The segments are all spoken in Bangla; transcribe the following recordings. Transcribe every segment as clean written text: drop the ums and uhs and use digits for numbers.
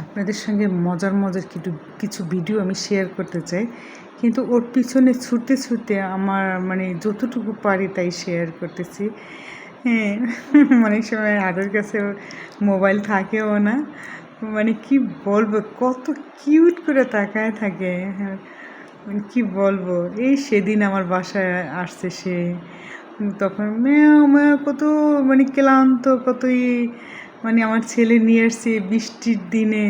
আপনাদের সঙ্গে মজার মজার কিছু ভিডিও আমি শেয়ার করতে চাই, কিন্তু ওর পিছনে ছুটতে ছুটতে আমার মানে যতটুকু পারি তাই শেয়ার করতেছি। হ্যাঁ, অনেক সময় হাতের কাছে মোবাইল থাকেও না, মানে কি বলবো, কত কিউট করে তাকায় থাকে। হ্যাঁ, মানে কি বলবো, এই সেদিন আমার বাসায় আসছে সে, তখন ম্যাও ম্যাও কত মানে ক্লান্ত, কতই মানে আমার ছেলে নিয়ে আসছে বৃষ্টির দিনে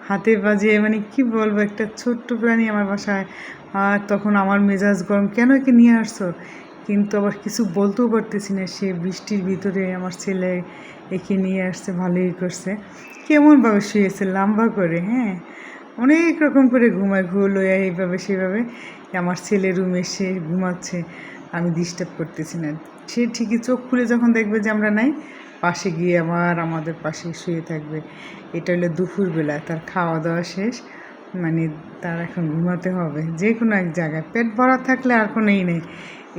হাতে বাজে, মানে কি বলবো, একটা ছোট্ট প্রাণী আমার বাসায়। আর তখন আমার মেজাজ গরম, কেন একে নিয়ে আসছো, কিন্তু আবার কিছু বলতেও পারতেছি না। সে বৃষ্টির ভিতরে আমার ছেলে একে নিয়ে আসছে, ভালোই করছে। কেমনভাবে শুয়েছে লম্বা করে, হ্যাঁ, অনেক রকম করে ঘুমায়, লইয়া এইভাবে সেভাবে। আমার ছেলে রুমে সে ঘুমাচ্ছে, আমি ডিস্টার্ব করতেছি না। সে ঠিকই চোখ খুলে যখন দেখবে যে আমরা নাই, পাশে গিয়ে আবার আমাদের পাশে শুয়ে থাকবে। এটা হলো দুপুরবেলা, তার খাওয়া দাওয়া শেষ, মানে তার এখন ঘুমাতে হবে যে কোনো এক জায়গায়। পেট ভরা থাকলে আর কোনো নেই।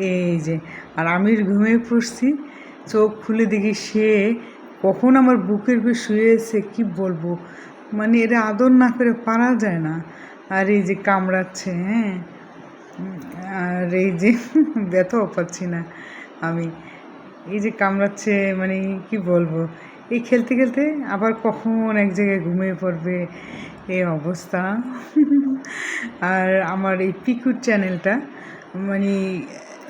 এই যে, আর আমি ঘুমিয়ে পড়ছি, চোখ খুলে দেখি সে কখন আমার বুকের উপর শুয়েছে, কি বলবো, মানে এটা আদর না করে পারা যায় না। আর এই যে কামড়াচ্ছে, হ্যাঁ, আর এই যে ব্যথাও পাচ্ছি না আমি, এই যে কামড়াচ্ছে, মানে কি বলবো, এই খেলতে খেলতে আবার কখন এক জায়গায় ঘুমিয়ে পড়বে, এই অবস্থা। আর আমার এই পিকুর চ্যানেলটা, মানে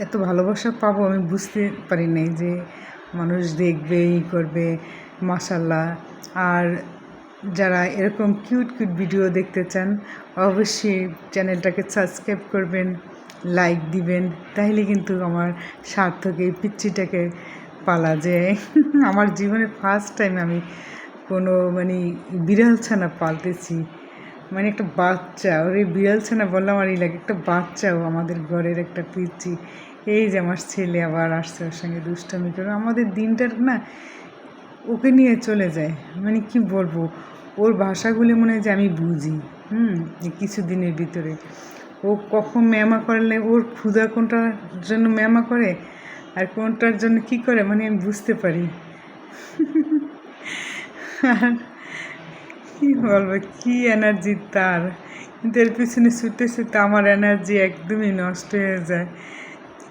এত ভালোবাসা পাবো আমি বুঝতে পারি নাই যে মানুষ দেখবে, ই করবে, মাশাল্লাহ। আর যারা এরকম কিউট কিউট ভিডিও দেখতে চান, অবশ্যই চ্যানেলটাকে সাবস্ক্রাইব করবেন, লাইক দিবেন, তাহলে কিন্তু আমার সার্থক এই পিচ্চিটাকে পালা যায়। আমার জীবনে ফার্স্ট টাইম আমি কোনো মানে বিড়াল ছানা পালতেছি, মানে একটা বাচ্চা, ওর এই বিড়াল ছানা বললাম আর এই লাগে, একটা বাচ্চাও আমাদের ঘরের একটা পিচ্চি। এই যে আমার ছেলে আবার আসছে, ওর সঙ্গে দুষ্টামি করে আমাদের দিনটার না ওকে নিয়ে চলে যায়। মানে কি বলবো, ওর ভাষাগুলি মনে হয় যে আমি বুঝি। যে কিছু দিনের ভিতরে ও কখন ম্যামা করলে, ওর ক্ষুধা কোনটার জন্য ম্যামা করে আর কোনটার জন্য কি করে, মানে আমি বুঝতে পারি। আর কী বলবো, কী এনার্জি তার, কিন্তু এর পিছনে ছুটতে ছুটতে আমার এনার্জি একদমই নষ্ট হয়ে যায়।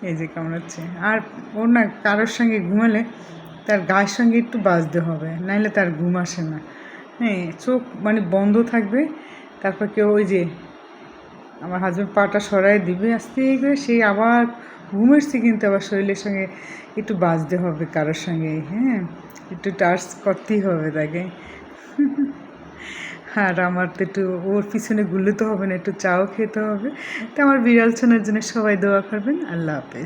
এই যে কামড়াচ্ছে, আর ওর না কারোর সঙ্গে ঘুমালে তার গায়ের সঙ্গে একটু বাজতে হবে, নাহলে তার ঘুম আসে না। হ্যাঁ, চোখ মানে বন্ধ থাকবে, তারপর কেউ ওই যে আমার হাজব্যান্ড পাটা সরাই দিবে আস্তে করে, সেই আবার ঘুমেরছে, কিন্তু আবার শরীরের সঙ্গে একটু বাজতে হবে কারোর সঙ্গে, হ্যাঁ, একটু টাচ করতেই হবে তাকে। আর আমার তো একটু ওর পিছনে ঘুরলে তো হবে না, একটু চাও খেতে হবে। তো আমার বিড়াল ছানার জন্য সবাই দোয়া করবেন। আল্লাহ হাফেজ।